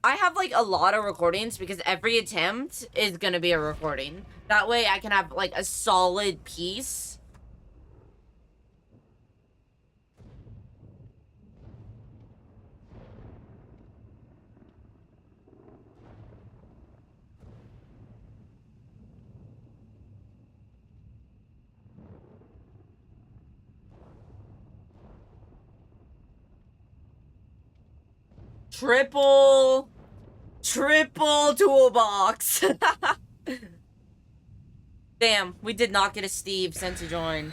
I have like a lot of recordings because every attempt is gonna be a recording. That way I can have like a solid piece. Triple toolbox. Damn, we did not get a Steve sent to join.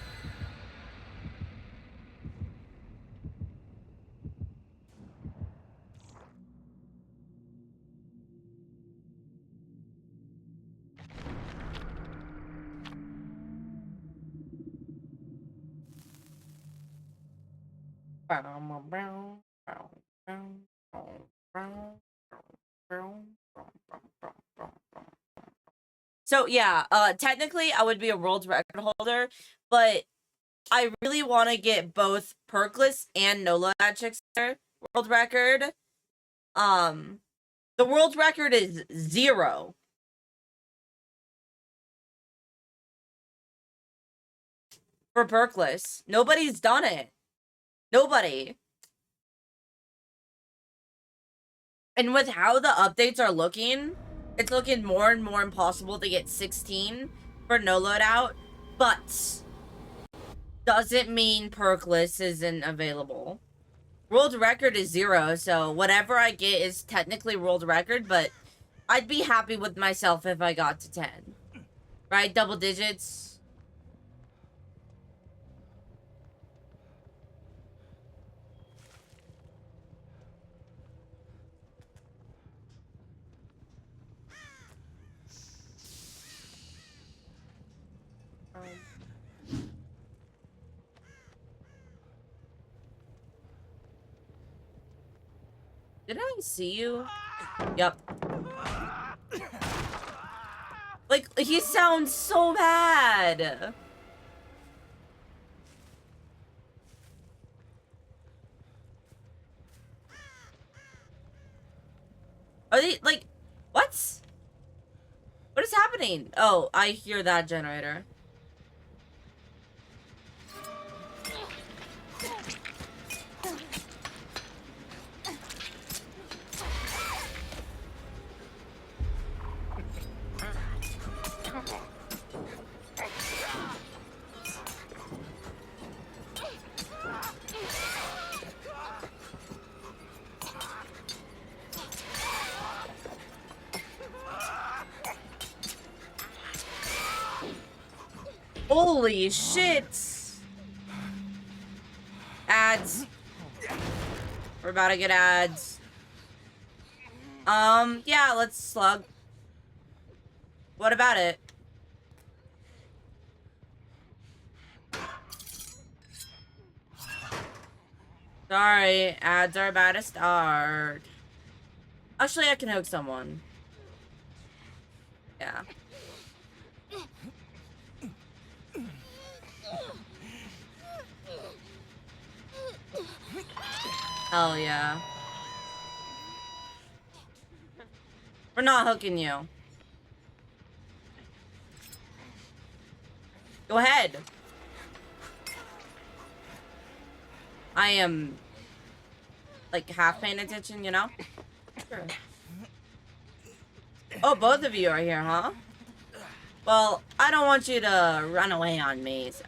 So yeah, technically I would be a world record holder, but I really want to get both perkless and no loadout Trickster world record. The world record is 0 for perkless. Nobody's done it. Nobody. And with how the updates are looking, it's looking more and more impossible to get 16 for no loadout, but doesn't mean perkless isn't available. World record is 0, so whatever I get is technically world record, but I'd be happy with myself if I got to 10. Right? Double digits. Did I see you? Yep. Like, he sounds so bad. Are they, like, what? What is happening? Oh, I hear that generator. Holy shit! Ads. We're about to get ads. Yeah, let's slug. What about it? Sorry, ads are about to start. Actually, I can hook someone. Yeah. Hell yeah. We're not hooking you. Go ahead. I am, like, half paying attention, you know? Sure. Oh, both of you are here, huh? Well, I don't want you to run away on me, so...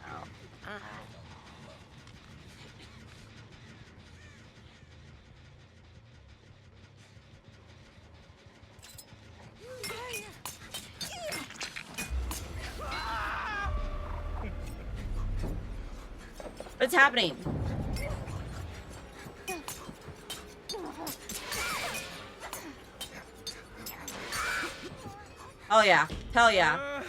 What's happening? Oh yeah. Hell yeah.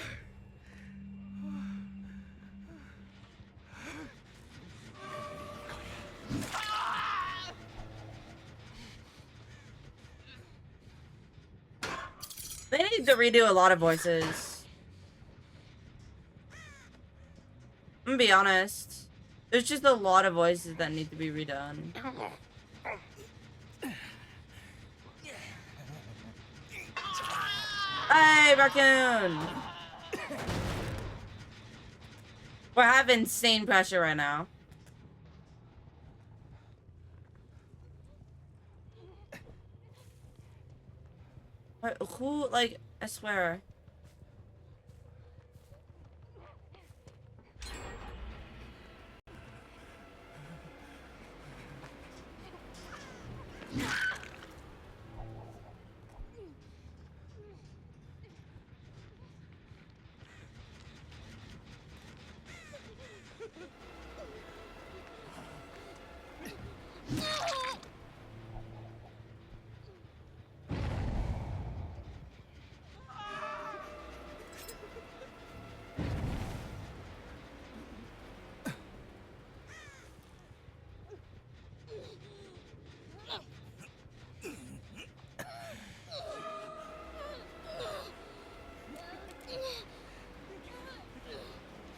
They need to redo a lot of voices. I'm gonna be honest. There's just a lot of voices that need to be redone. Hey, raccoon! We're having insane pressure right now. What, who, like, I swear.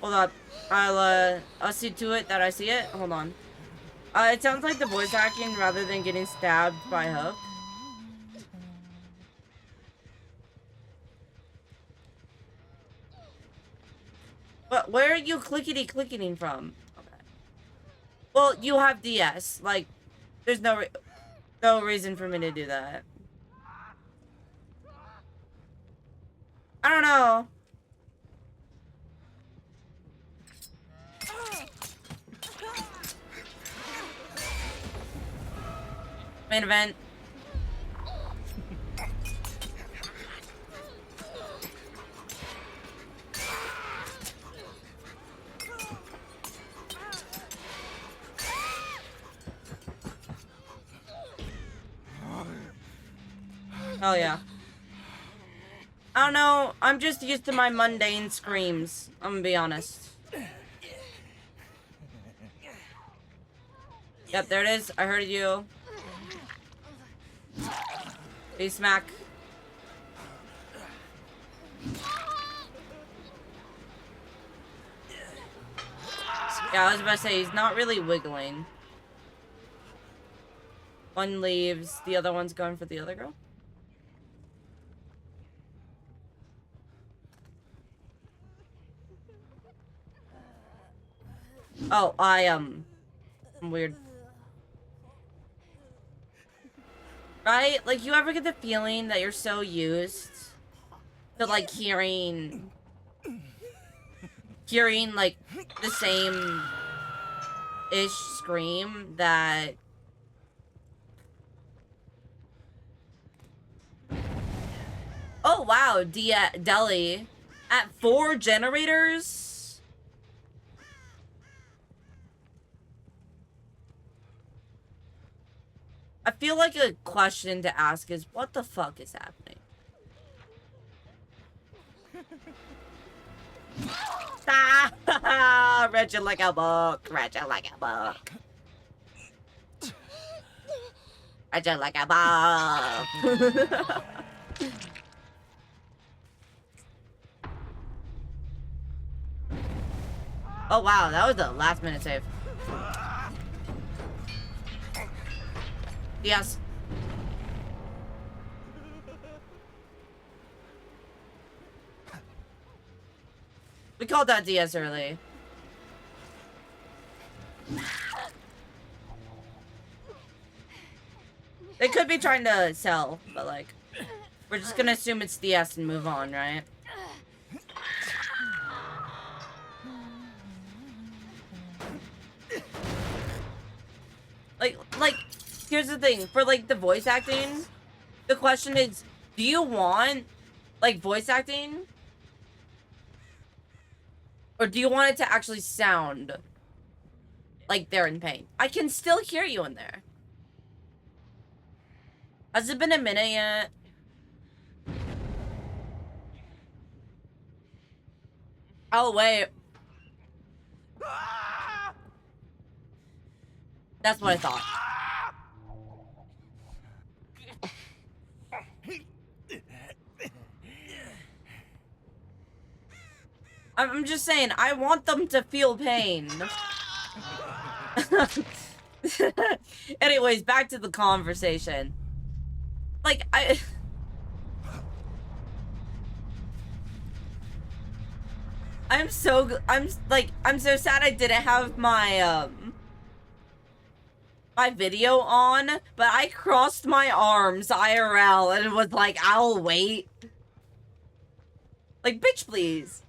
Hold up. I'll see to it that I see it. Hold on. It sounds like the voice acting rather than getting stabbed by Hook. But where are you clickety-clicketing from? Okay. Well, you have DS. Like, there's no reason for me to do that. I don't know. Main event. Oh yeah. I don't know. I'm just used to my mundane screams. I'm gonna be honest. Yep, there it is. I heard you. Face smack. Yeah, I was about to say, he's not really wiggling. One leaves, the other one's going for the other girl. Oh, I'm weird. Right? Like, you ever get the feeling that you're so used to, like, hearing, like, the same-ish scream that... Oh, wow, Deli. At 4 generators? I feel like a question to ask is, what the fuck is happening? Ah, read you like a book. Read you like a book. Read you like a book. Oh wow, that was the last minute save. Yes. We called that DS early. They could be trying to sell, but like, we're just gonna assume it's DS and move on, right? Like, here's the thing, for like the voice acting, the question is, do you want like voice acting? Or do you want it to actually sound like they're in pain? I can still hear you in there. Has it been a minute yet? Oh, wait. That's what I thought. I'm just saying, I want them to feel pain. Anyways, back to the conversation. Like, I'm so sad I didn't have my my video on, but I crossed my arms IRL and was like, I'll wait. Like, bitch, please.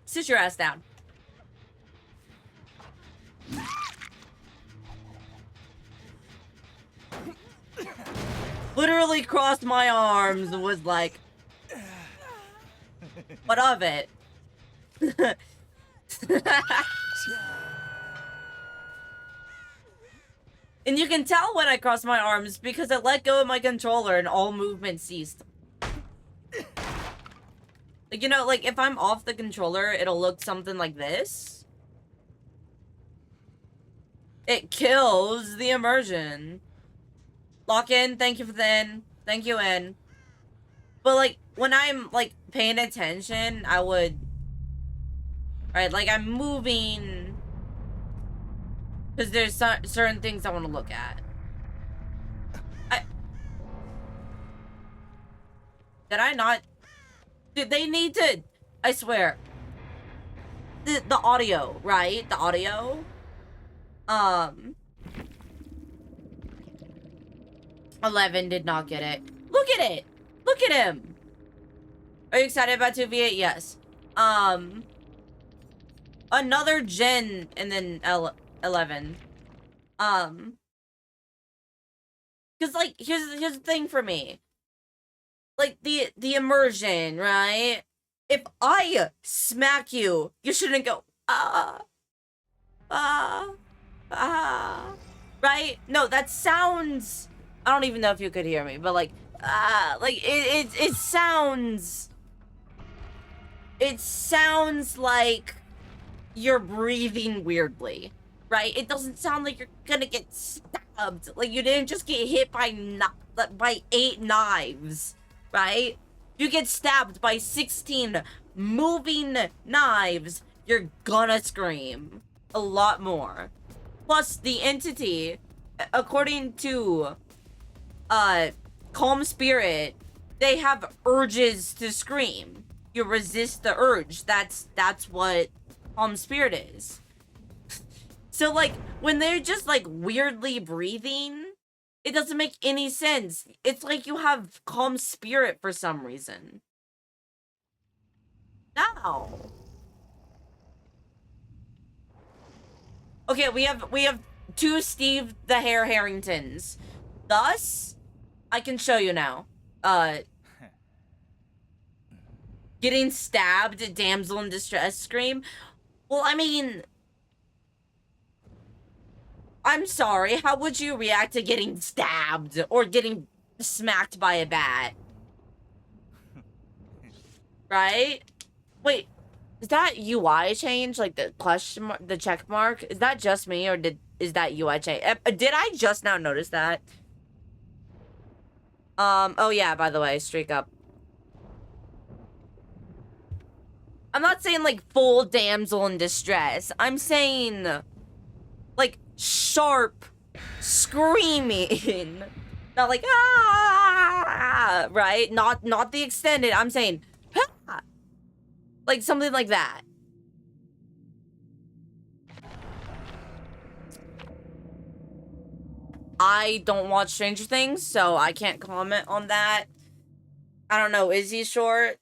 Sit your ass down. Literally crossed my arms and was like, what of it? And you can tell when I crossed my arms because I let go of my controller and all movement ceased. Like, you know, like if I'm off the controller, it'll look something like this. It kills the immersion. Lock in, thank you for the in. Thank you, in. But like, when I'm like paying attention, I would... Right, like I'm moving... Because there's certain things I want to look at. Did I not... Dude, they need to... I swear. The audio, right? The audio. 11 did not get it. Look at it! Look at him! Are you excited about 2v8? Yes. Another gen and then 11. Because, like, here's the thing for me. Like, the immersion, right? If I smack you, you shouldn't go, right? No, that sounds... I don't even know if you could hear me, but like it sounds... It sounds like you're breathing weirdly, right? It doesn't sound like you're gonna get stabbed. Like, you didn't just get hit by 8 knives, right? You get stabbed by 16 moving knives, you're gonna scream a lot more. Plus, the entity, according to Calm Spirit, they have urges to scream. You resist the urge. That's what Calm Spirit is. So, like, when they're just, like, weirdly breathing, it doesn't make any sense. It's like you have Calm Spirit for some reason. No. Okay, we have 2 Steve the Hare Harringtons. Thus, I can show you now. Getting stabbed, damsel in distress scream. Well, I mean, I'm sorry, how would you react to getting stabbed or getting smacked by a bat? Right? Wait, is that UI change? Like the question mark, the check mark? Is that just me, or is that UI change? Did I just now notice that? Oh yeah, by the way, streak up. I'm not saying like full damsel in distress. I'm saying like sharp screaming. Not like ah, right? Not the extended. I'm saying ah, like something like that. I don't watch Stranger Things, so I can't comment on that. I don't know, is he short?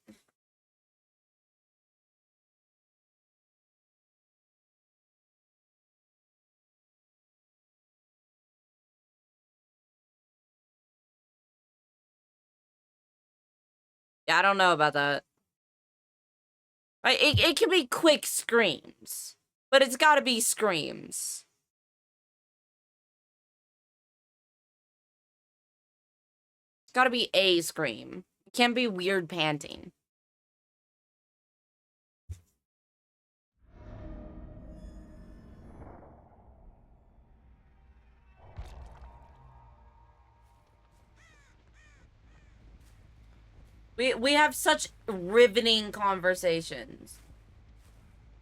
Yeah, I don't know about that. Right, it can be quick screams, but it's gotta be screams. It's gotta be a scream. It can't be weird panting. We have such riveting conversations.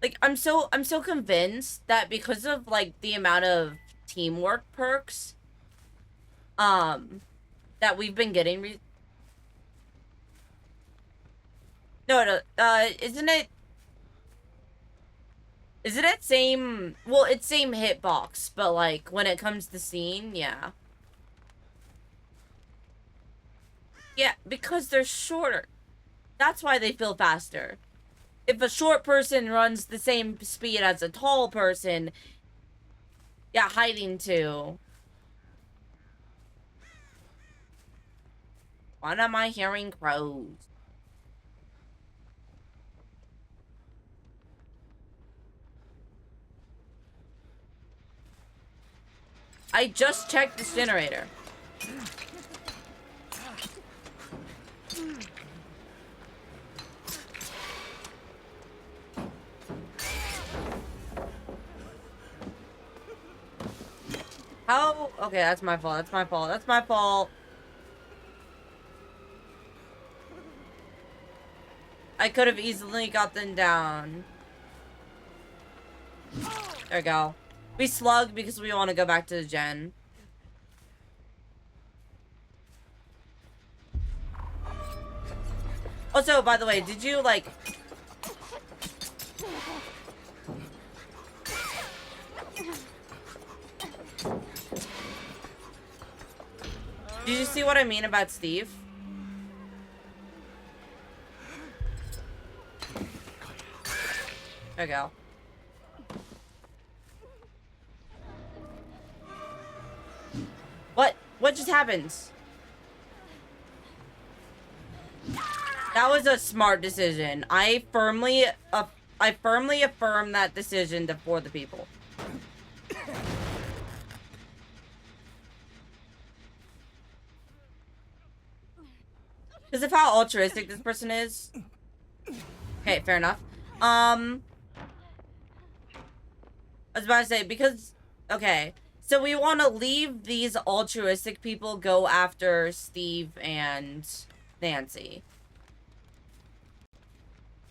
Like, I'm so convinced that because of like the amount of teamwork perks, that we've been getting no, isn't it same, well, it's same hitbox, but like when it comes to scene, yeah. Yeah, because they're shorter. That's why they feel faster. If a short person runs the same speed as a tall person, yeah, hiding too. Why am I hearing crows? I just checked this generator. How? Okay, that's my fault. That's my fault. That's my fault. I could have easily got them down. There we go. We slug because we want to go back to the gen. Also, by the way, did you, like... Did you see what I mean about Steve? There we go. What? What just happened? That was a smart decision. I firmly affirm that decision for the people. Because of how altruistic this person is. Okay, fair enough. I was about to say, because... Okay. So we want to leave these altruistic people go after Steve and Nancy.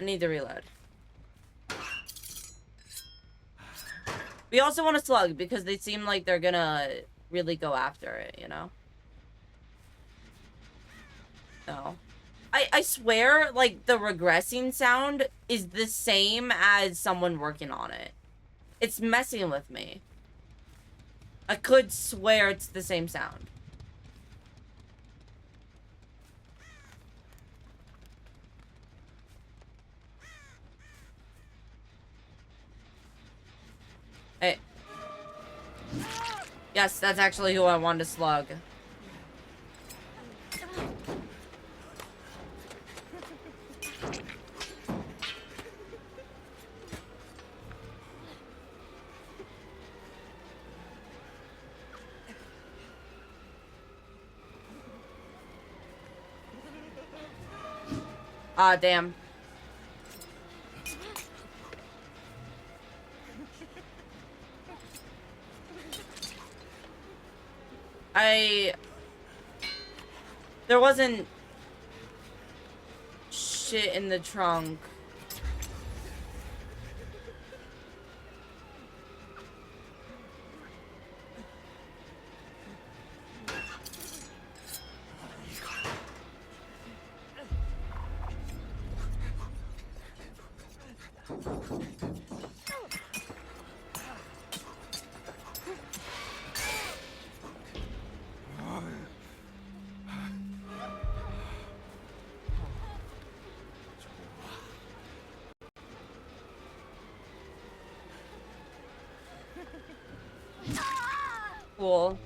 I need to reload. We also want to slug because they seem like they're gonna really go after it, you know? No. I swear, like, the regressing sound is the same as someone working on it. It's messing with me. I could swear it's the same sound. Hey. Yes, that's actually who I wanted to slug. Ah, damn. There wasn't shit in the trunk. Cool.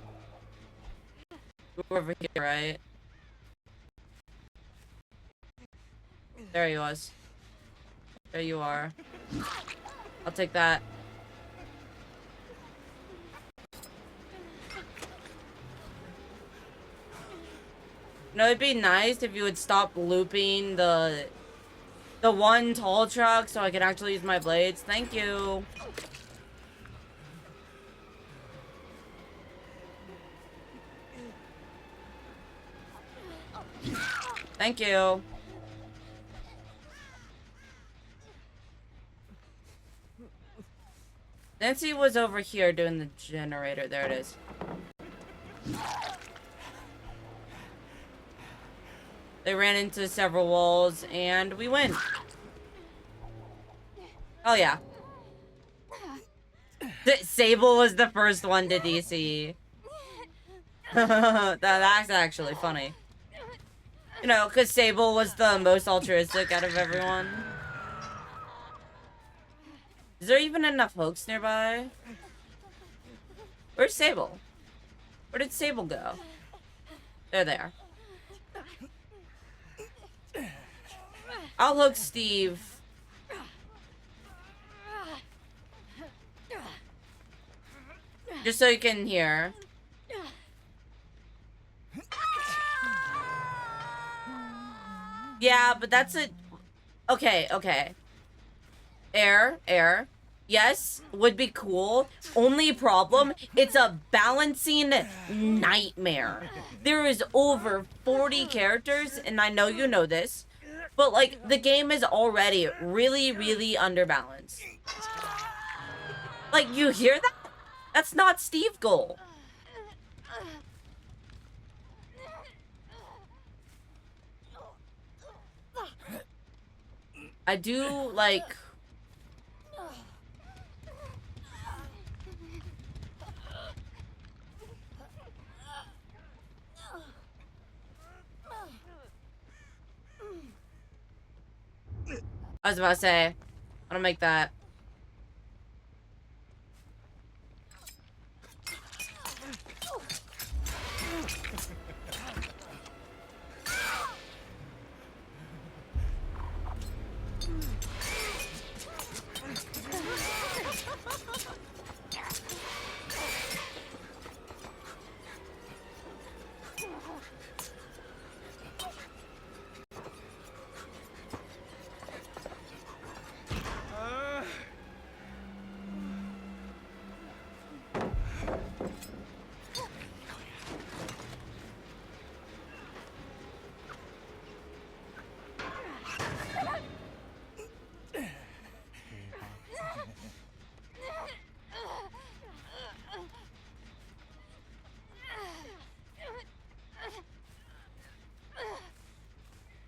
We're over here, right? There he was. There you are. I'll take that. You know, it'd be nice if you would stop looping the one tall truck so I can actually use my blades. Thank you. Thank you. Nancy was over here doing the generator. There it is. They ran into several walls, and we win. Oh, yeah. Sable was the first one to DC. That's actually funny. You know, because Sable was the most altruistic out of everyone. Is there even enough hooks nearby? Where's Sable? Where did Sable go? There they are. I'll hook Steve. Just so you can hear. Yeah, but that's a... Okay, okay. Air. Yes, would be cool. Only problem, it's a balancing nightmare. There is over 40 characters, and I know you know this, but, like, the game is already really, really underbalanced. Like, you hear that? That's not Steve goal. I do, like... I was about to say, I want to make that.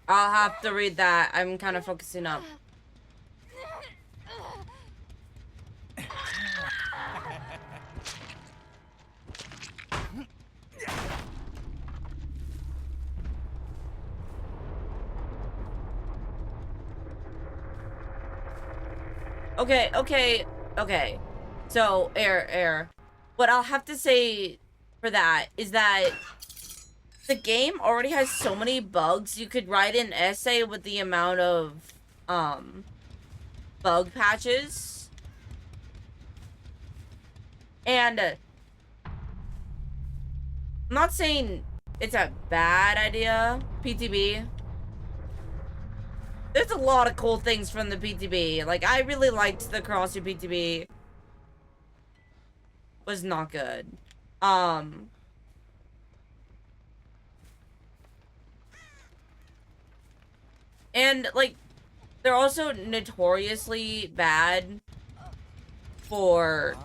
I'll have to read that. I'm kind of focusing up. Okay. So, air. What I'll have to say for that is that the game already has so many bugs. You could write an essay with the amount of, bug patches. And, I'm not saying it's a bad idea, PTB. There's a lot of cool things from the PTB. Like, I really liked the Crossy PTB. Was not good. And, like, they're also notoriously bad for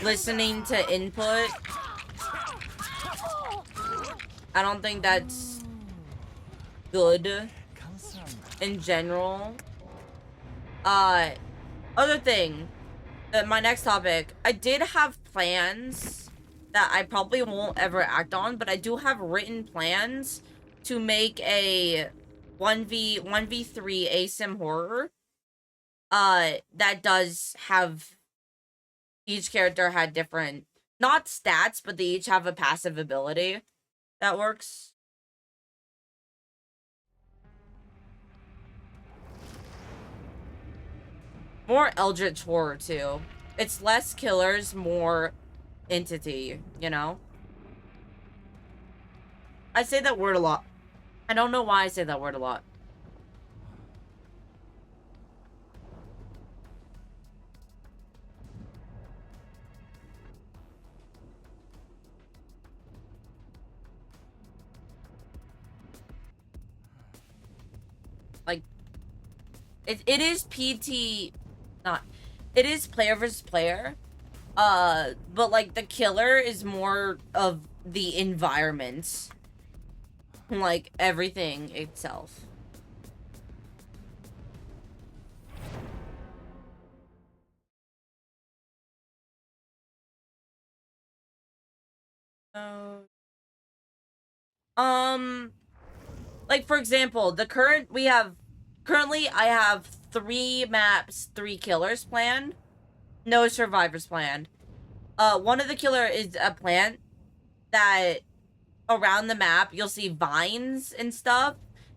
listening to input. I don't think that's good in general. Other thing, my next topic, I did have plans that I probably won't ever act on, but I do have written plans to make a 1v3 ASIM horror. That does have, each character had different, not stats, but they each have a passive ability that works. More Eldritch horror, too. It's less killers, more entity, you know? I say that word a lot. I don't know why I say that word a lot. Like, it is PT... Not... It is player versus player. But, like, the killer is more of the environment. like everything itself. Like for example, currently I have 3 maps, 3 killers planned, no survivors planned. One of the killer is a plant that around the map you'll see vines and stuff,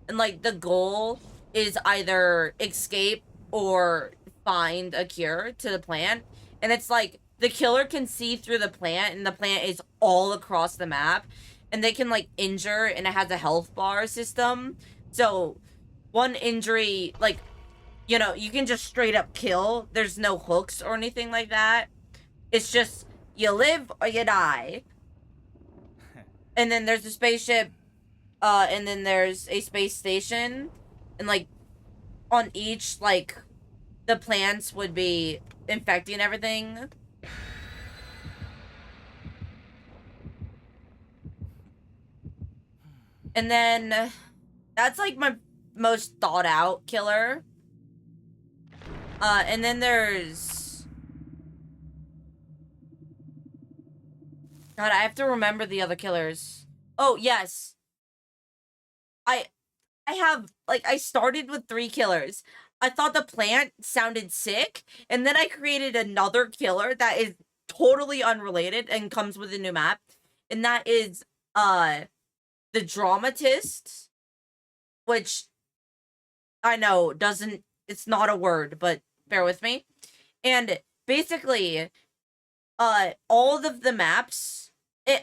and like the goal is either escape or find a cure to the plant, and it's like the killer can see through the plant and the plant is all across the map, and they can like injure, and it has a health bar system, so one injury, like, you know, you can just straight up kill. There's no hooks or anything like that. It's just you live or you die. And then there's a spaceship, and then there's a space station, and like on each, like the plants would be infecting everything. And then that's like my most thought out killer. And then there's, God, I have to remember the other killers. Oh, yes. I have, like, I started with 3 killers. I thought the plant sounded sick, and then I created another killer that is totally unrelated and comes with a new map. And that is, the dramatist, which I know it's not a word, but bear with me. And basically, all of the maps,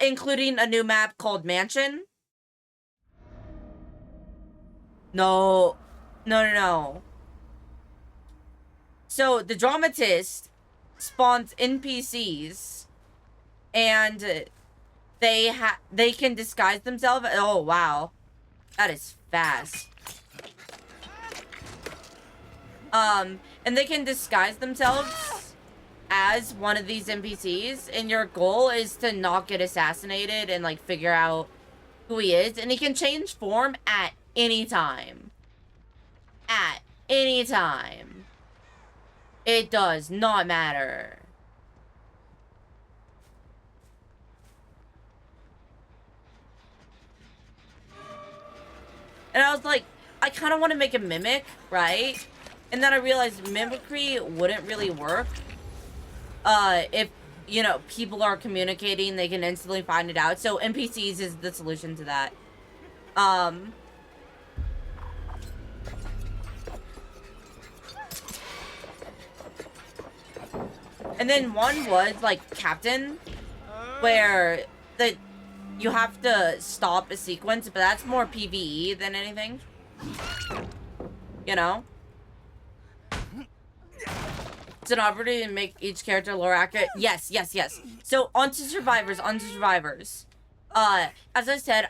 including a new map called Mansion. No. So the dramatist spawns NPCs, and they can disguise themselves. Oh wow, that is fast. And they can disguise themselves as one of these NPCs, and your goal is to not get assassinated and like figure out who he is. And he can change form at any time. At any time. It does not matter. And I was like, I kind of want to make a mimic, right? And then I realized mimicry wouldn't really work. If, you know, people are communicating, they can instantly find it out. So NPCs is the solution to that. And then one was like Captain, where you have to stop a sequence, but that's more PvE than anything. You know? It's an opportunity to make each character lore accurate. Yes. So onto survivors. As I said,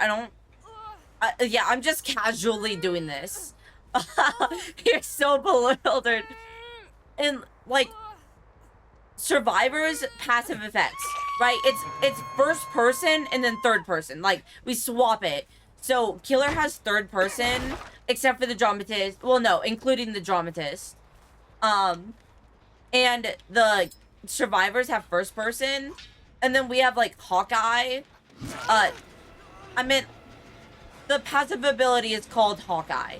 yeah, I'm just casually doing this. You're so bewildered. And like, survivors passive effects, right? It's first person and then third person. Like, we swap it. So killer has third person, except for the dramatist. Well, no, including the dramatist. And the survivors have first person, and then we have like Hawkeye. I meant the passive ability is called Hawkeye,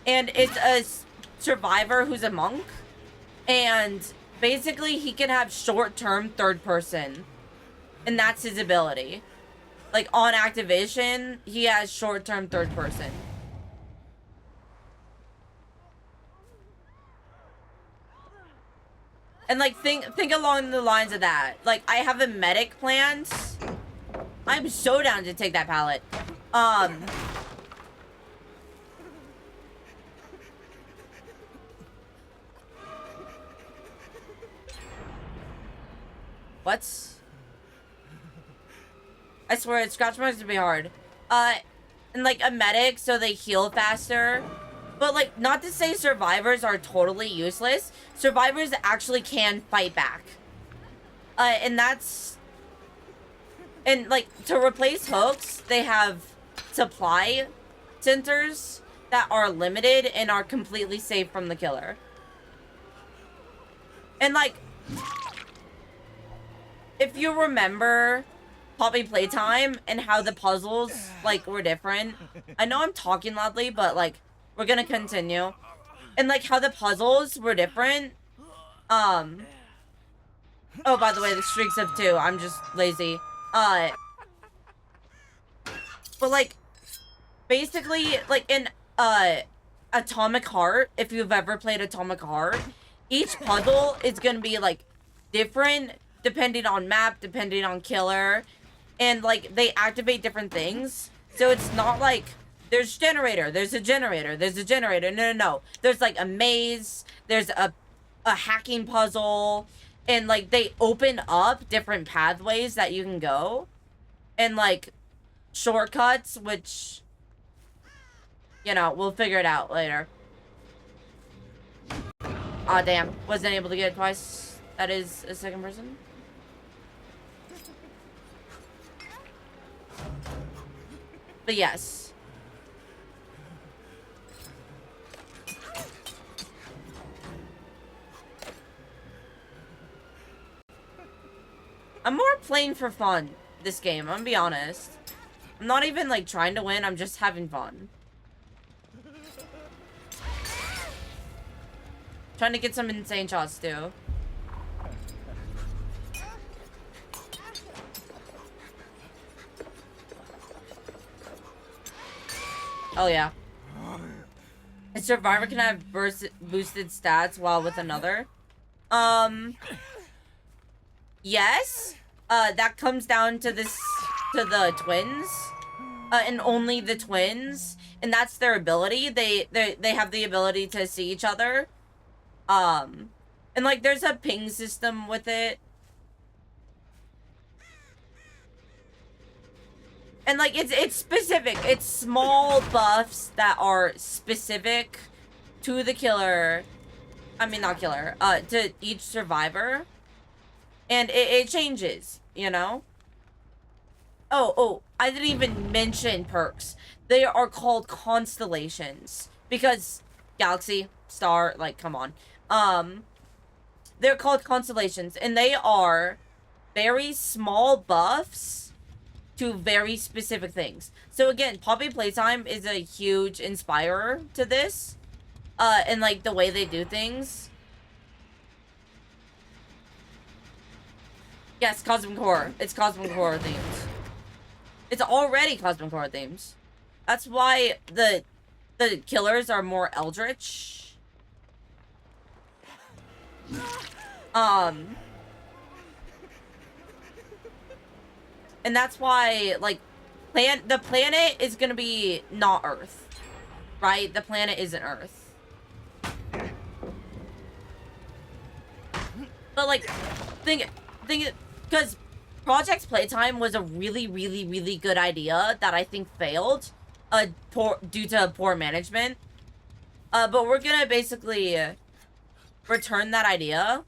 and it's a survivor who's a monk, and basically he can have short-term third person, and that's his ability. Like, on activation, he has short-term third person. And like, think along the lines of that. Like, I have a medic planned. I'm so down to take that pallet. What? I swear, scratch marks would be hard. And like a medic, so they heal faster. But like, not to say survivors are totally useless. Survivors actually can fight back. And like, to replace hooks, they have supply centers that are limited and are completely safe from the killer. And, like, if you remember Poppy Playtime and how the puzzles, like, were different. I know I'm talking loudly, but, like, we're gonna continue. And, like, how the puzzles were different. Oh, by the way, the streaks of 2. I'm just lazy. But, like, basically, like, in, Atomic Heart, if you've ever played Atomic Heart, each puzzle is gonna be, like, different depending on map, depending on killer. And, like, they activate different things. So it's not like, there's generator, there's a generator, there's a generator. No. There's, like, a maze, there's a hacking puzzle. And, like, they open up different pathways that you can go. And, like, shortcuts, which, you know, we'll figure it out later. Aw, damn. Wasn't able to get it twice. That is a second person. But yes. I'm more playing for fun this game, I'm gonna be honest. I'm not even, like, trying to win, I'm just having fun. Trying to get some insane shots, too. Oh, yeah. A survivor can have boosted stats while with another. Yes. That comes down to the twins. And only the twins. And that's their ability. They have the ability to see each other. And, like, there's a ping system with it. And, like, it's specific. It's small buffs that are specific to the killer. I mean, not killer. To each survivor. And it changes, you know? Oh, I didn't even mention perks. They are called constellations. Because galaxy, star, like, come on. They're called constellations. And they are very small buffs to very specific things. So again, Poppy Playtime is a huge inspirer to this. And, like, the way they do things. Yes, Cosmic Horror. It's Cosmic Horror themes. It's already Cosmic Horror themes. That's why the killers are more eldritch. And that's why, like, the planet is gonna be not Earth. Right? The planet isn't Earth. But, like, think because Project Playtime was a really, really, really good idea that I think failed due to poor management. But we're gonna basically return that idea.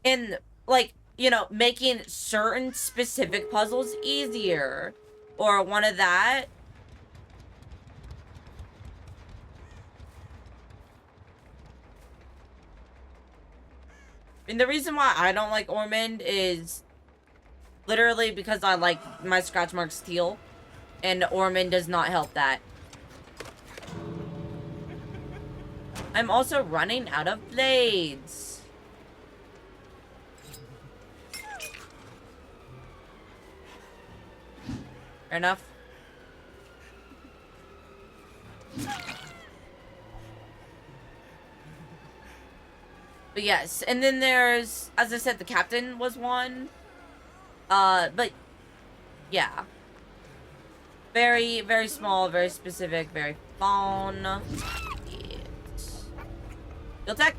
And, like, you know, making certain specific puzzles easier. Or one of that. And the reason why I don't like Ormond is literally because I like my scratch marks teal. And Ormond does not help that. I'm also running out of blades. Fair enough. But yes, and then there's, as I said, the captain was one. But yeah. Very, very small, very specific, very fun. Field tech?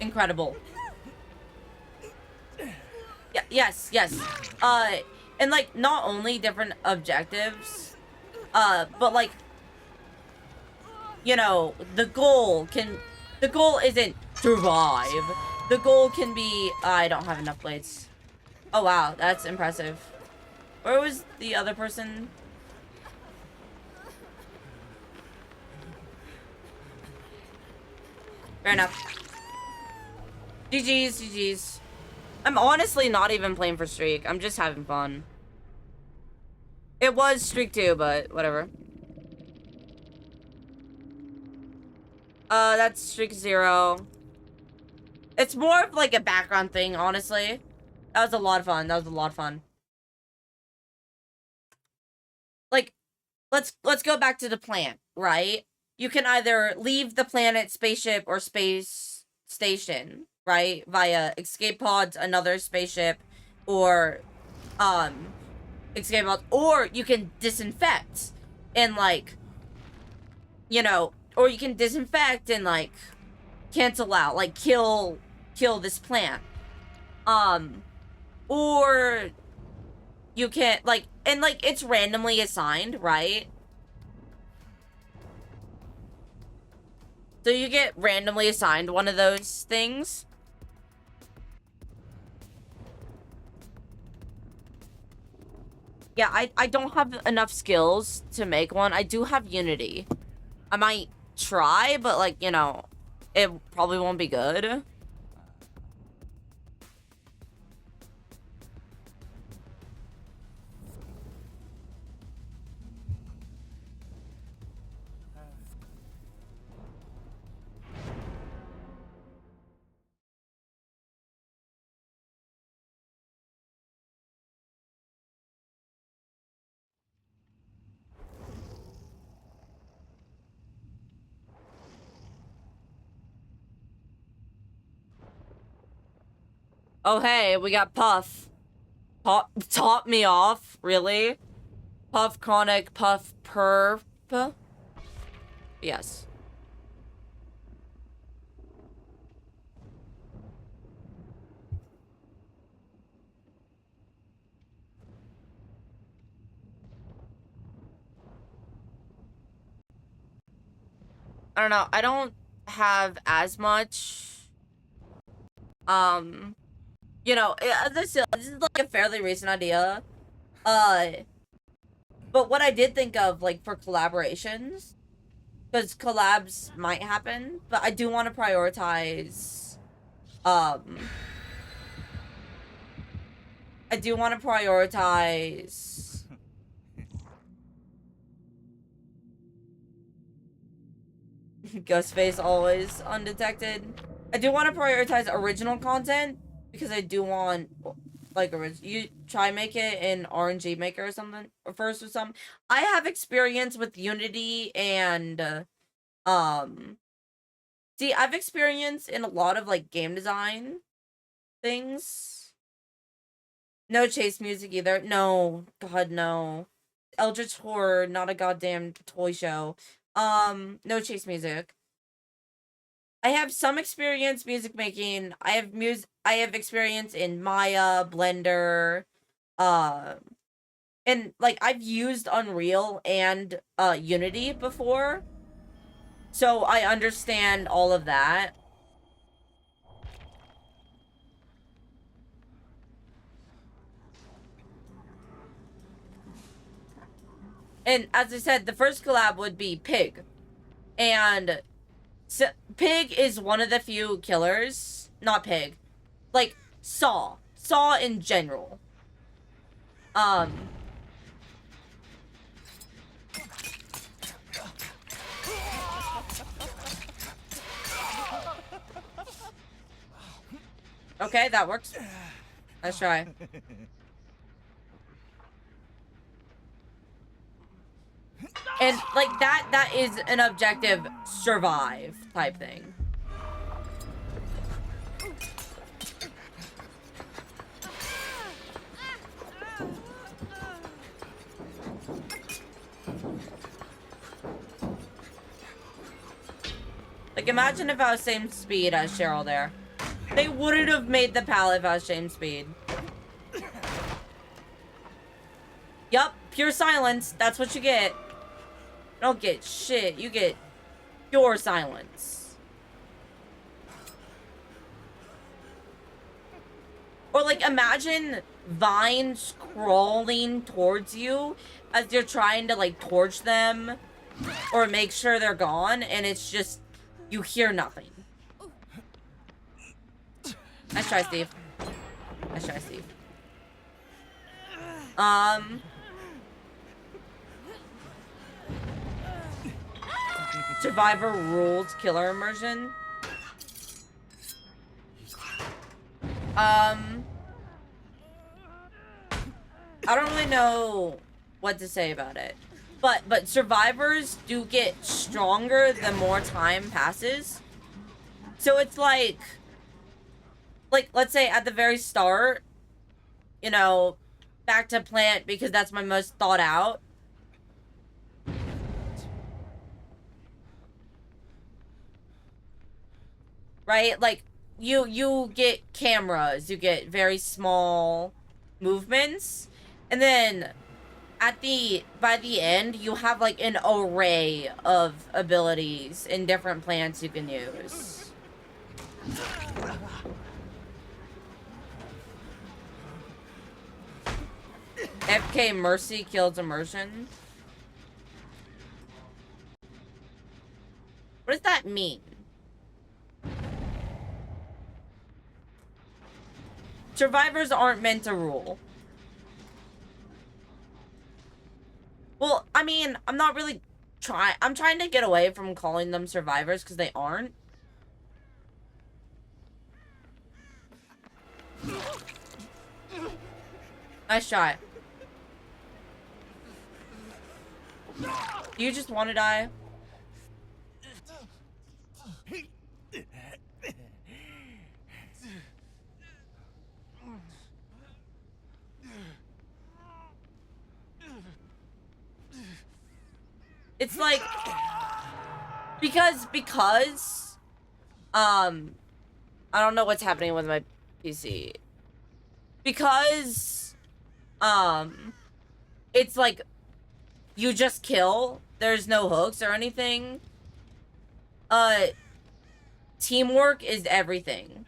Incredible. Yeah, yes. And, like, not only different objectives, but, like, you know, the goal isn't survive. The goal can be, I don't have enough blades. Oh, wow, that's impressive. Where was the other person? Fair enough. GG's, GG's. I'm honestly not even playing for Streak. I'm just having fun. It was Streak 2, but whatever. That's Streak 0. It's more of like a background thing, honestly. That was a lot of fun. That was a lot of fun. Like, let's go back to the plant, right? You can either leave the planet, spaceship, or space station, right? Via escape pods, another spaceship, or escape pods, or you can disinfect and like, you know, or you can disinfect and like cancel out, like kill this plant. Or you can like, and like it's randomly assigned, right? So you get randomly assigned one of those things. Yeah, I don't have enough skills to make one. I do have Unity. I might try, but like, you know, it probably won't be good. Oh, hey, we got Puff. Top me off, really? Puff, chronic, Puff, perp. Yes. I don't know. I don't have as much, you know, this is like a fairly recent idea. But what I did think of, like, for collaborations, because collabs might happen, but I do want to prioritize, I do want to prioritize Ghostface always undetected. I do want to prioritize original content because I do want like you try make it in RNG Maker or something or first or something. I have experience with Unity and see, I've experience in a lot of like game design things. No chase music either. No, God no. Eldritch Horror, not a goddamn toy show. No chase music. I have some experience music making. I have experience in Maya, Blender, and like I've used Unreal and Unity before. So I understand all of that. And as I said, the first collab would be Pig. And so, Pig is one of the few killers. Not Pig. Like, Saw. Saw in general. Okay, that works. Let's try. And like that is an objective survive type thing. Like imagine if I was same speed as Cheryl there. They wouldn't have made the pallet if I was same speed. Yup, pure silence. That's what you get. You don't get shit. You get pure silence. Or like imagine vines crawling towards you as you're trying to like torch them or make sure they're gone, and it's just you hear nothing. Nice try, Steve. Nice try, Steve. Survivor ruled killer immersion. I don't really know what to say about it. But survivors do get stronger the more time passes. So it's like let's say at the very start, you know, back to plant because that's my most thought out. Right? Like you get cameras, you get very small movements, and then by the end you have like an array of abilities and different plants you can use. FK Mercy kills immersion. What does that mean? Survivors aren't meant to rule. Well, I mean, I'm not really I'm trying to get away from calling them survivors because they aren't. Nice shot. Do you just want to die? It's like because I don't know what's happening with my PC. Because it's like you just kill, there's no hooks or anything. Teamwork is everything.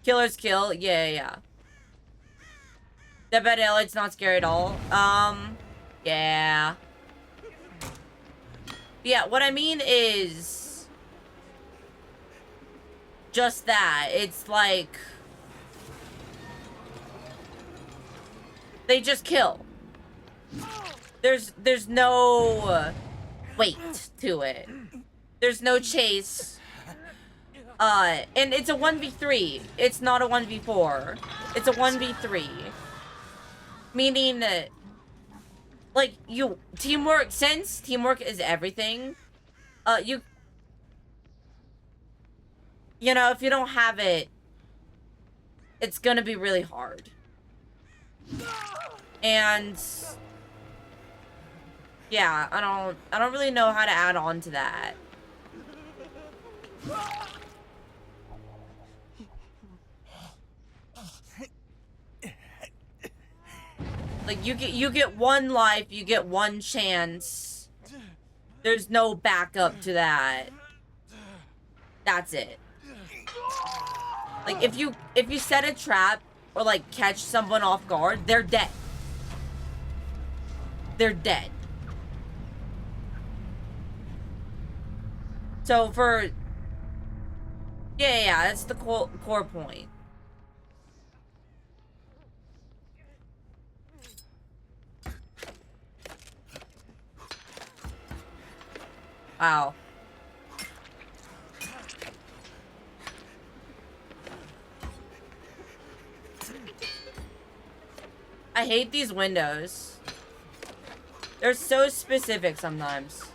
Killers kill, yeah. Dead Elliot's not scary at all. Yeah. Yeah, what I mean is just that. It's like they just kill. There's no weight to it. There's no chase. And it's a 1v3. It's not a 1v4. It's a 1v3. Meaning that, like, teamwork, since teamwork is everything, you know, if you don't have it, it's gonna be really hard. And yeah, I don't really know how to add on to that. Like, you get one life, you get one chance. There's no backup to that. That's it. Like, if you set a trap or like catch someone off guard, they're dead. They're dead. So for yeah, that's the core point. Wow. I hate these windows. They're so specific sometimes.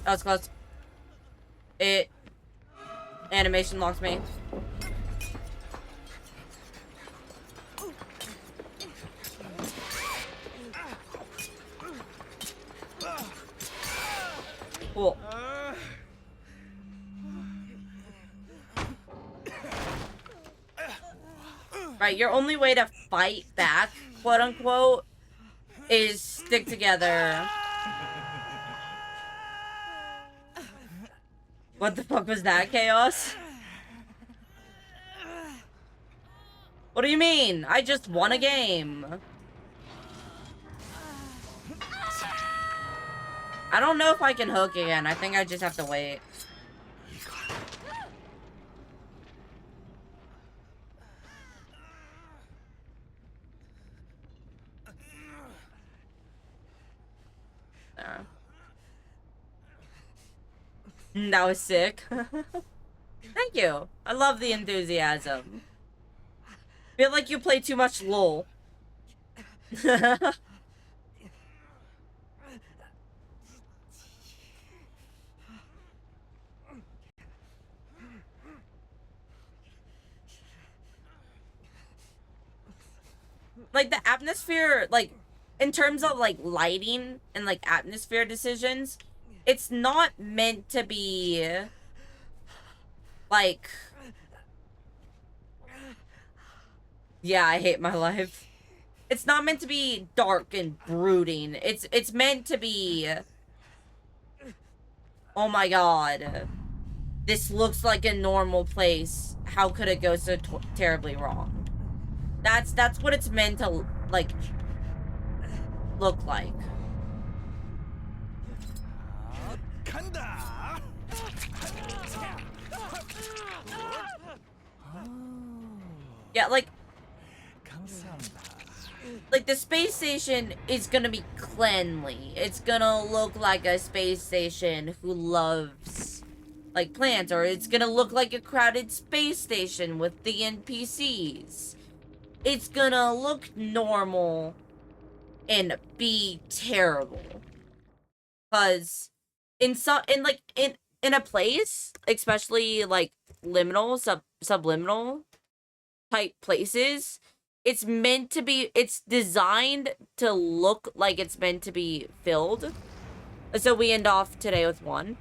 That was close. Animation locks me. Cool. Right, your only way to fight back, quote unquote, is stick together. What the fuck was that, Chaos? What do you mean? I just won a game. I don't know if I can hook again. I think I just have to wait. There. That was sick. Thank you. I love the enthusiasm. Feel like you play too much LOL. Like, the atmosphere, like, in terms of, like, lighting and, like, atmosphere decisions, it's not meant to be, like... Yeah, I hate my life. It's not meant to be dark and brooding. It's meant to be... Oh my god. This looks like a normal place. How could it go so terribly wrong? That's what it's meant to, like, look like. Yeah, like the space station is gonna be cleanly. It's gonna look like a space station who loves, like, plants, or it's gonna look like a crowded space station with the NPCs. It's gonna look normal and be terrible. Cause in a place, especially like liminal, subliminal type places, it's designed to look like it's meant to be filled. So we end off today with one.